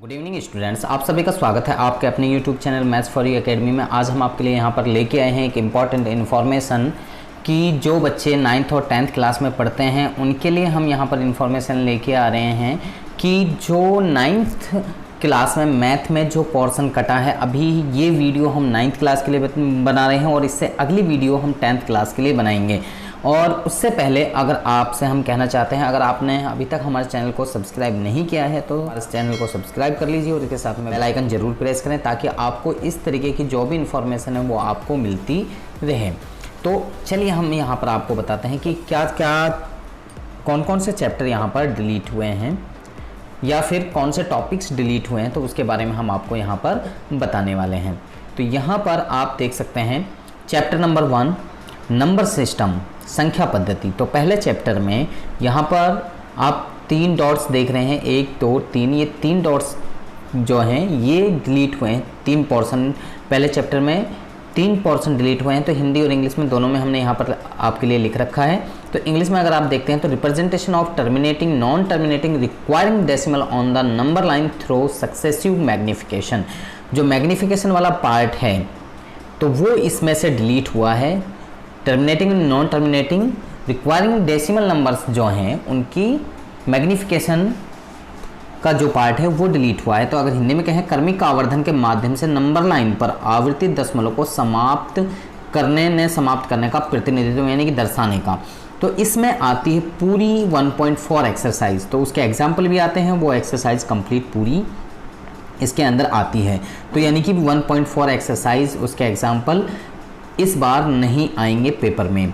Good evening students, आप सभी का स्वागत है आपके अपने YouTube channel maths for you academy में। आज हम आपके लिए यहाँ पर लेके आए हैं एक इम्पॉर्टेंट इन्फॉर्मेशन कि जो बच्चे 9th और 10th क्लास में पढ़ते हैं उनके लिए हम यहाँ पर इन्फॉर्मेशन लेके आ रहे हैं कि जो 9th क्लास में मैथ में जो पोर्शन कटा है, अभी ये वीडियो हम 9th क्लास के लिए बना रहे हैं और इससे अगली वीडियो हम 10th क्लास के लिए बनाएंगे। और उससे पहले अगर आपसे हम कहना चाहते हैं, अगर आपने अभी तक हमारे चैनल को सब्सक्राइब नहीं किया है तो इस चैनल को सब्सक्राइब कर लीजिए और इसके साथ में बेल आइकन जरूर प्रेस करें ताकि आपको इस तरीके की जो भी इन्फॉर्मेशन है वो आपको मिलती रहे। तो चलिए हम यहाँ पर आपको बताते हैं कि क्या क्या कौन कौन से चैप्टर यहाँ पर डिलीट हुए हैं या फिर कौन से टॉपिक्स डिलीट हुए हैं, तो उसके बारे में हम आपको यहाँ पर बताने वाले हैं। तो यहाँ पर आप देख सकते हैं चैप्टर नंबर 1 नंबर सिस्टम, संख्या पद्धति। तो पहले चैप्टर में यहाँ पर आप 3 डॉट्स देख रहे हैं, 1 2 3। ये 3 डॉट्स जो हैं ये डिलीट हुए हैं। 3 पोर्शन पहले चैप्टर में 3 पोर्शन डिलीट हुए हैं। तो हिंदी और इंग्लिश में दोनों में हमने यहाँ पर आपके लिए लिख रखा है। तो इंग्लिश में अगर आप देखते हैं तो representation of terminating non terminating requiring decimal on the number line through successive magnification. जो मैग्निफिकेशन वाला पार्ट है तो वो इसमें से डिलीट हुआ है। Terminating non terminating requiring decimal numbers जो हैं उनकी मैग्निफिकेशन का जो पार्ट है वो डिलीट हुआ है। तो अगर हिंदी में कहें क्रमिक आवर्धन के माध्यम से नंबर लाइन पर आवर्ती दशमलव को समाप्त करने का प्रतिनिधित्व यानी कि दर्शाने का, तो इसमें आती है पूरी 1.4 एक्सरसाइज। तो उसके एग्जाम्पल भी आते हैं, वो एक्सरसाइज कंप्लीट पूरी इसके अंदर आती है। तो यानी कि 1.4 एक्सरसाइज उसके एग्जाम्पल इस बार नहीं आएंगे पेपर में,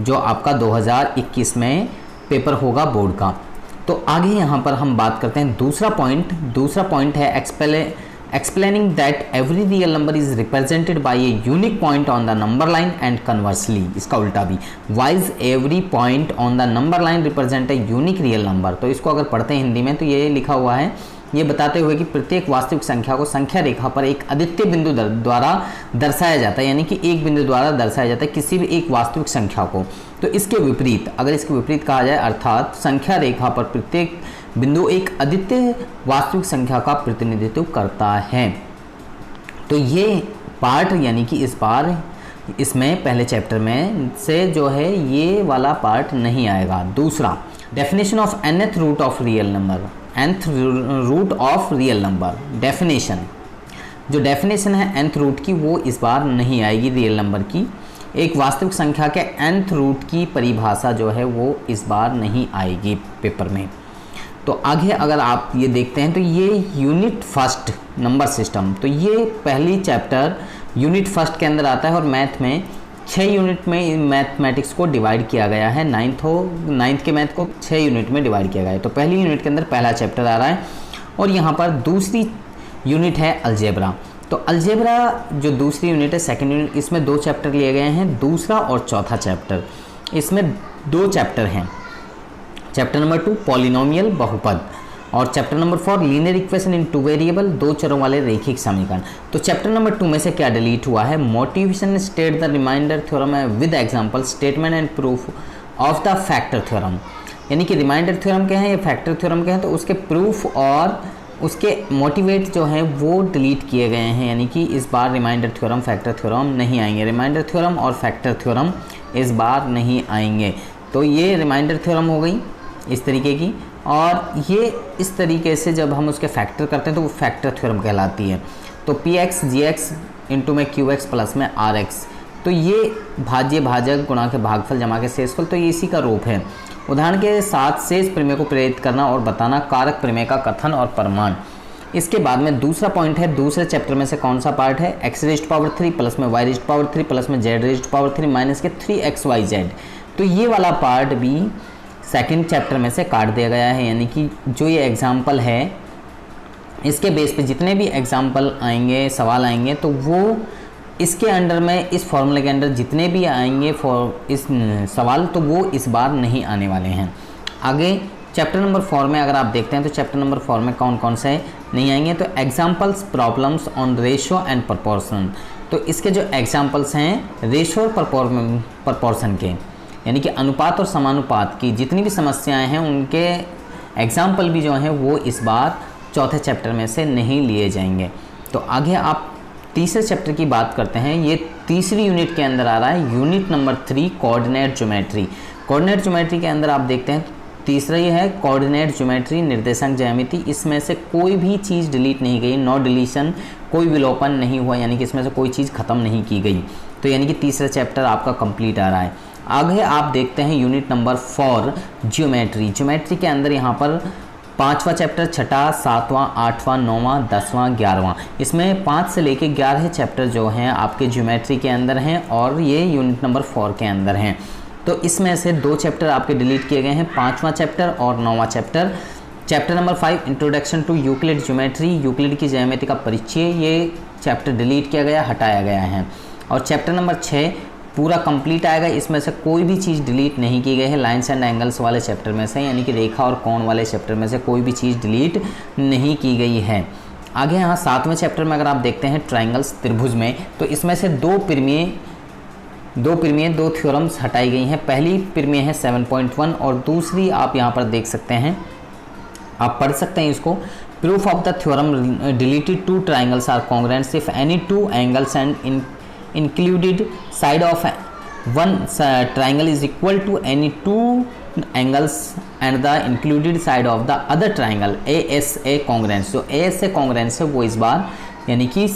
जो आपका 2021 में पेपर होगा बोर्ड का। तो आगे यहाँ पर हम बात करते हैं दूसरा पॉइंट है explaining that every real number is represented by a unique point on the number line and conversely, इसका उल्टा भी, wise every point on the number line represent a unique real number. तो इसको अगर पढ़ते हैं हिंदी में तो ये लिखा हुआ है, ये बताते हुए कि प्रत्येक वास्तविक संख्या को संख्या रेखा पर एक अद्वितीय बिंदु द्वारा दर्शाया जाता है, यानी कि एक बिंदु द्वारा दर्शाया जाता है किसी भी एक वास्तविक संख्या को। तो इसके विपरीत, अगर इसके विपरीत कहा जाए, अर्थात संख्या रेखा पर प्रत्येक बिंदु एक अद्वितीय वास्तविक संख्या का प्रतिनिधित्व करता है। तो ये पार्ट यानी कि इस बार इसमें पहले चैप्टर में से जो है ये वाला पार्ट नहीं आएगा। दूसरा, definition of nth root of real number, nth root of real number definition, जो डेफिनेशन है nth रूट की वो इस बार नहीं आएगी रियल नंबर की। एक वास्तविक संख्या के nth रूट की परिभाषा जो है वो इस बार नहीं आएगी पेपर में। तो आगे अगर आप ये देखते हैं तो ये यूनिट फर्स्ट नंबर सिस्टम, तो ये पहली चैप्टर यूनिट फर्स्ट के अंदर आता है और मैथ में 6 यूनिट में मैथमेटिक्स को डिवाइड किया गया है। 9th के मैथ को 6 यूनिट में डिवाइड किया गया है। तो पहली यूनिट के अंदर पहला चैप्टर आ रहा है और यहाँ पर दूसरी यूनिट है अलजेब्रा। तो अलजेब्रा जो दूसरी यूनिट है, सेकंड यूनिट, इसमें 2 चैप्टर लिए गए हैं, दूसरा और चौथा चैप्टर। इसमें 2 चैप्टर हैं, चैप्टर नंबर 2 पॉलिनोमियल बहुपद और chapter number 4 linear equation in 2 variable, 2 चरों वाले रैखिक समीकरण। तो चैप्टर नंबर 2 में से क्या डिलीट हुआ है, motivation state the remainder theorem with example statement and proof of the factor theorem. यानी कि रिमाइंडर थ्योरम के हैं या फैक्टर थ्योरम के हैं, तो उसके प्रूफ और उसके मोटिवेट जो हैं वो डिलीट किए गए हैं। यानी कि इस बार रिमाइंडर थ्योरम फैक्टर थ्योरम नहीं आएंगे, रिमाइंडर थ्योरम और फैक्टर थ्योरम इस बार नहीं आएंगे। तो ये रिमाइंडर थ्योरम हो गई इस तरीके की, और ये इस तरीके से जब हम उसके फैक्टर करते हैं तो वो फैक्टर थ्योरम कहलाती है। तो px gx इंटू में qx प्लस में rx, तो ये भाज्य भाजक गुणा के भागफल जमा के शेषफल, तो ये इसी का रूप है। उदाहरण के साथ शेष प्रमेय को प्रेरित करना और बताना, कारक प्रमेय का कथन और प्रमाण। इसके बाद में दूसरा पॉइंट है, दूसरे चैप्टर में से कौन सा पार्ट है, x⁻³ प्लस में y⁻³ प्लस में z⁻³ माइनस के 3xyz। तो ये वाला पार्ट भी सेकंड चैप्टर में से काट दिया गया है। यानी कि जो ये एग्जाम्पल है इसके बेस पे जितने भी एग्जाम्पल आएंगे, सवाल आएंगे, तो वो इसके अंडर में, इस फॉर्मूले के अंडर जितने भी आएंगे इस सवाल, तो वो इस बार नहीं आने वाले हैं। आगे चैप्टर नंबर 4 में अगर आप देखते हैं तो चैप्टर नंबर 4 में कौन कौन से नहीं आएंगे, तो examples problems on ratio and proportion. तो इसके जो एग्जाम्पल्स हैं रेशो और प्रपोर्शन के, यानी कि अनुपात और समानुपात की जितनी भी समस्याएं हैं उनके एग्जाम्पल भी जो हैं वो इस बार चौथे चैप्टर में से नहीं लिए जाएंगे। तो आगे आप तीसरे चैप्टर की बात करते हैं। ये तीसरी यूनिट के अंदर आ रहा है, unit number 3 coordinate geometry. Coordinate geometry के अंदर आप देखते हैं तीसरा ये है कोऑर्डिनेट ज्योमेट्री, निर्देशांक ज्यामिति। इसमें से कोई भी चीज़ डिलीट नहीं गई, नो डिलीशन, कोई विलोपन नहीं हुआ, यानी कि इसमें से कोई चीज़ खत्म नहीं की गई। तो यानी कि तीसरा चैप्टर आपका कंप्लीट आ रहा है। आगे आप देखते हैं यूनिट नंबर 4 ज्योमेट्री। ज्योमेट्री के अंदर यहाँ पर 5वां चैप्टर, 6वां, 7वां, 8वां, 9वां, 10वां, 11वां, इसमें 5 से लेके 11 चैप्टर जो हैं आपके ज्योमेट्री के अंदर हैं और ये यूनिट नंबर 4 के अंदर हैं। तो इसमें से 2 चैप्टर आपके डिलीट किए गए हैं, 5वां चैप्टर और 9वां chapter. Chapter number 5 introduction to Euclid geometry, Euclid की ज्यामिति का परिचय, ये चैप्टर डिलीट किया गया, हटाया गया है। और चैप्टर नंबर 6 पूरा कंप्लीट आएगा, इसमें से कोई भी चीज़ डिलीट नहीं की गई है। लाइन्स एंड एंगल्स वाले चैप्टर में से, यानी कि रेखा और कोण वाले चैप्टर में से कोई भी चीज़ डिलीट नहीं की गई है। आगे यहाँ 7वें चैप्टर में अगर आप देखते हैं ट्राइंगल्स, त्रिभुज में, तो इसमें से दो थ्योरम्स हटाई गई हैं। पहली प्रमेय है 7.1 और दूसरी आप यहाँ पर देख सकते हैं, आप पढ़ सकते हैं इसको। Proof of the theorem deleted 2 triangles are congruent if any 2 angles and included side of one triangle is equal to any 2 angles and the included side of the other triangle ASA congruence। जो ASA congruence है वो इस बार यानी कि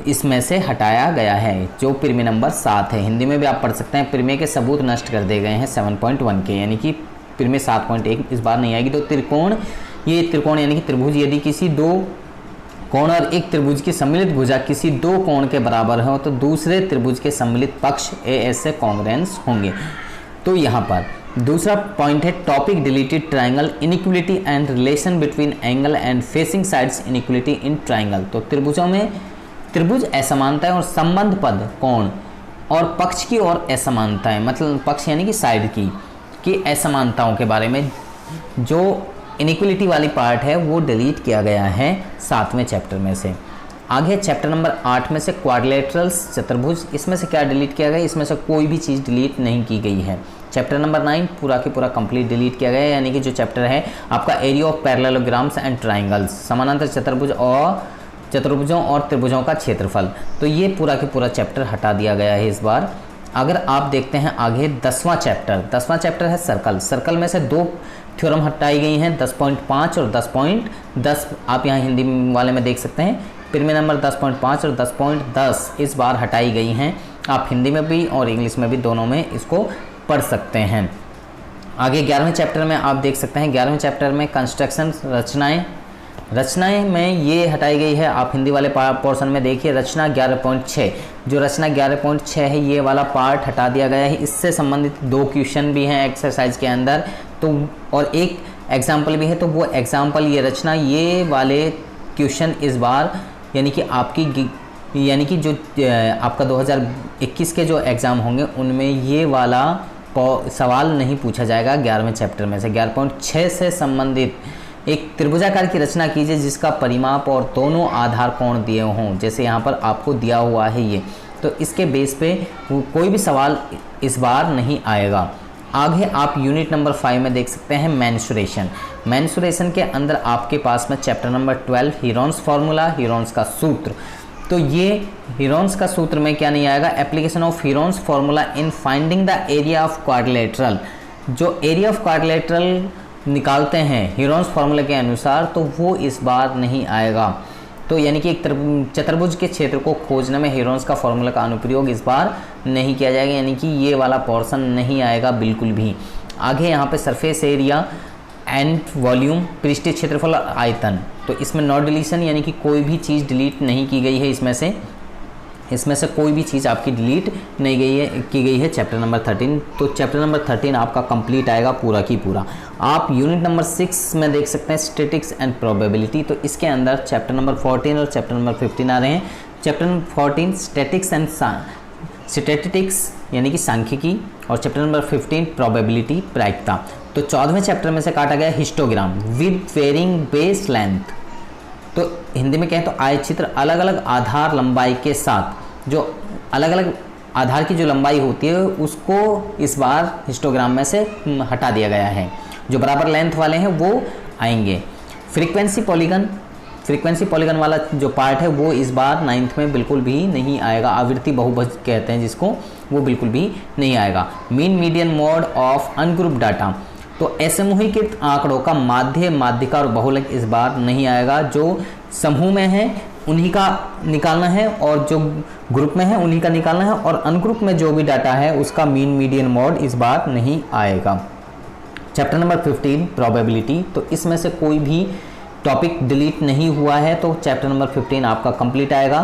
इसमें से हटाया गया है, जो प्रमेय नंबर 7 है। हिंदी में भी आप पढ़ सकते हैं, प्रमेय के सबूत नष्ट कर दिए गए हैं 7.1 के, यानी कि प्रमेय 7.1 इस बार नहीं आएगी। तो त्रिकोण, ये त्रिकोण यानी कि त्रिभुज यदि किसी 2 कोण और एक त्रिभुज की सम्मिलित भुजा किसी 2 कोण के बराबर हो तो दूसरे त्रिभुज के सम्मिलित पक्ष AS से कॉन्ग्रुएंस होंगे। तो यहाँ पर दूसरा पॉइंट है topic deleted triangle inequality and relation between angle and facing sides inequality in triangle. तो त्रिभुजों में त्रिभुज असमानताएं और संबंध पद कोण और पक्ष की ओर असमानताएं, मतलब पक्ष यानी कि साइड की असमानताओं के बारे में जो इनइक्वलिटी वाली पार्ट है वो डिलीट किया गया है 7वें चैप्टर में से। आगे चैप्टर नंबर 8 में से क्वाड्रिलेटरल्स, चतुर्भुज, इसमें से क्या डिलीट किया गया, इसमें से कोई भी चीज़ डिलीट नहीं की गई है। चैप्टर नंबर 9 पूरा के पूरा कंप्लीट डिलीट किया गया है, यानी कि जो चैप्टर है आपका area of parallelograms and triangles, समानांतर चतुर्भुज और चतुर्भुजों और त्रिभुजों का क्षेत्रफल, तो ये पूरा के पूरा चैप्टर हटा दिया गया है इस बार। अगर आप देखते हैं आगे 10वां चैप्टर है सर्कल। सर्कल में से 2 थ्योरम हटाई गई हैं, 10.5 और 10.10। आप यहाँ हिंदी वाले में देख सकते हैं, प्रमेय नंबर 10.5 और 10.10 इस बार हटाई गई हैं। आप हिंदी में भी और इंग्लिश में भी दोनों में इसको पढ़ सकते हैं। आगे 11वें चैप्टर में आप देख सकते हैं, 11वें चैप्टर में कंस्ट्रक्शन, रचनाएं में ये हटाई गई है। आप हिंदी वाले पोर्शन में देखिए, रचना 11.6, जो रचना 11.6 है ये वाला पार्ट हटा दिया गया है। इससे संबंधित 2 क्वेश्चन भी हैं एक्सरसाइज के अंदर, तो और एक एग्जाम्पल भी है, तो वो एग्जाम्पल ये रचना, ये वाले क्वेश्चन इस बार यानी कि आपकी यानी कि जो आपका 2021 के जो एग्ज़ाम होंगे उनमें ये वाला सवाल नहीं पूछा जाएगा 11वें चैप्टर में से। 11.6 से संबंधित एक त्रिभुजाकार की रचना कीजिए जिसका परिमाप और दोनों आधार कोण दिए हों, जैसे यहाँ पर आपको दिया हुआ है ये, तो इसके बेस पे कोई भी सवाल इस बार नहीं आएगा। आगे आप यूनिट नंबर 5 में देख सकते हैं मैंसुरेशन के अंदर आपके पास में chapter number 12 Heron's formula, Heron's का सूत्र। तो ये हीरोन्स का सूत्र में क्या नहीं आएगा, application of Heron's formula in finding the area of quadrilateral. जो एरिया ऑफ क्वाड्रिलेटरल निकालते हैं हीरोन्स फार्मूला के अनुसार, तो वो इस बार नहीं आएगा। तो यानी कि एक चतुर्भुज के क्षेत्र को खोजने में हीरोन्स का फार्मूला का अनुप्रयोग इस बार नहीं किया जाएगा, यानी कि ये वाला पोर्शन नहीं आएगा बिल्कुल भी। आगे यहाँ पे सरफेस एरिया एंड वॉल्यूम, पृष्ठीय क्षेत्रफल और आयतन, तो इसमें नॉट डिलीशन यानी कि कोई भी चीज़ डिलीट नहीं की गई है। इसमें से कोई भी चीज़ आपकी डिलीट नहीं की गई है चैप्टर नंबर 13। तो चैप्टर नंबर 13 आपका कंप्लीट आएगा पूरा की पूरा। आप यूनिट नंबर 6 में देख सकते हैं स्टैटिक्स एंड प्रोबेबिलिटी, तो इसके अंदर चैप्टर नंबर 14 और चैप्टर नंबर 15 आ रहे हैं। चैप्टर नंबर 14 स्टैटिस्टिक्स यानी कि सांख्यिकी, और चैप्टर नंबर 15 प्रोबेबिलिटी, प्रायिकता। तो 14वें चैप्टर में से काटा गया histogram with varying base length. तो हिंदी में कहें तो आयतचित्र अलग अलग आधार लंबाई के साथ, जो अलग अलग आधार की जो लंबाई होती है उसको इस बार हिस्टोग्राम में से हटा दिया गया है। जो बराबर लेंथ वाले हैं वो आएंगे। फ्रीक्वेंसी पॉलीगन फ्रीक्वेंसी पॉलीगन वाला जो पार्ट है वो इस बार 9th में बिल्कुल भी नहीं आएगा। आवृत्ति बहुभुज कहते हैं जिसको, वो बिल्कुल भी नहीं आएगा। Mean median mode of ungroup data, तो असमूहीकृत आंकड़ों का माध्य, माध्यिका और बहुलक इस बार नहीं आएगा। जो समूह में है उन्हीं का निकालना है और जो ग्रुप में है उन्हीं का निकालना है, और अनग्रुप में जो भी डाटा है उसका मीन मीडियन मोड इस बार नहीं आएगा। चैप्टर नंबर 15 प्रोबेबिलिटी, तो इसमें से कोई भी टॉपिक डिलीट नहीं हुआ है, तो चैप्टर नंबर 15 आपका कंप्लीट आएगा।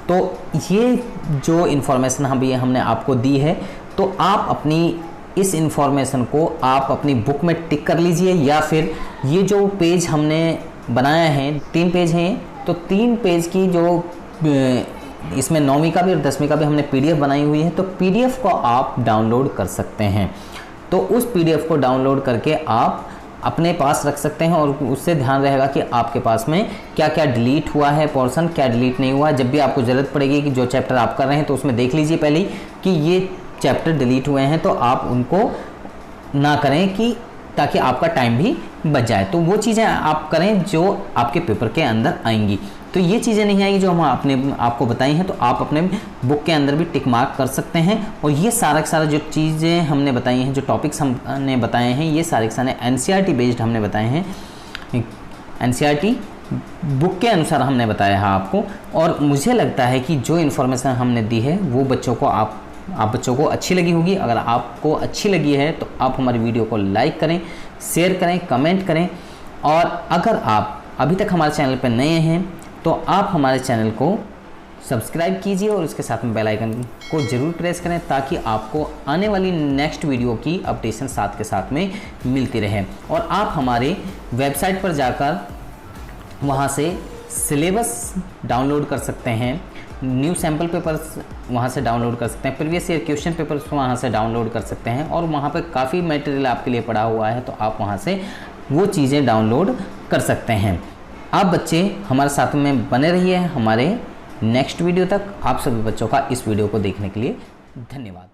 तो ये जो इन्फॉर्मेशन हमने आपको दी है, तो आप अपनी इस इन्फॉर्मेशन को आप अपनी बुक में टिक कर लीजिए, या फिर ये जो पेज हमने बनाया है 3 पेज हैं, तो 3 पेज की जो इसमें 9वीं का भी और 10वीं का भी हमने PDF बनाई हुई है, तो PDF को आप डाउनलोड कर सकते हैं। तो उस PDF को डाउनलोड करके आप अपने पास रख सकते हैं, और उससे ध्यान रहेगा कि आपके पास में क्या क्या डिलीट हुआ है पोर्शन, क्या डिलीट नहीं हुआ है। जब भी आपको ज़रूरत पड़ेगी कि जो चैप्टर आप कर रहे हैं तो उसमें देख लीजिए पहले कि ये चैप्टर डिलीट हुए हैं, तो आप उनको ना करें कि ताकि आपका टाइम भी बच जाए। तो वो चीज़ें आप करें जो आपके पेपर के अंदर आएंगी। तो ये चीज़ें नहीं आएंगी जो हम आपको बताई हैं, तो आप अपने बुक के अंदर भी टिक मार्क कर सकते हैं। और ये सारा जो चीज़ें हमने बताई हैं, जो टॉपिक्स हमने बताए हैं, ये सारे NCERT बेस्ड हमने बताए हैं। NCERT बुक के अनुसार हमने बताया है आपको, और मुझे लगता है कि जो इन्फॉर्मेशन हमने दी है वो बच्चों को आप बच्चों को अच्छी लगी होगी। अगर आपको अच्छी लगी है तो आप हमारी वीडियो को लाइक करें, शेयर करें, कमेंट करें, और अगर आप अभी तक हमारे चैनल पर नए हैं तो आप हमारे चैनल को सब्सक्राइब कीजिए और उसके साथ में बेल आइकन को ज़रूर प्रेस करें, ताकि आपको आने वाली नेक्स्ट वीडियो की अपडेशन साथ के साथ में मिलती रहे। और आप हमारे वेबसाइट पर जाकर वहाँ से सिलेबस डाउनलोड कर सकते हैं, न्यू सैम्पल पेपर्स वहाँ से डाउनलोड कर सकते हैं, प्रीवियस ईयर क्वेश्चन पेपर्स वहाँ से डाउनलोड कर सकते हैं, और वहाँ पे काफ़ी मटेरियल आपके लिए पड़ा हुआ है, तो आप वहाँ से वो चीज़ें डाउनलोड कर सकते हैं। आप बच्चे हमारे साथ में बने रहिए हमारे नेक्स्ट वीडियो तक। आप सभी बच्चों का इस वीडियो को देखने के लिए धन्यवाद।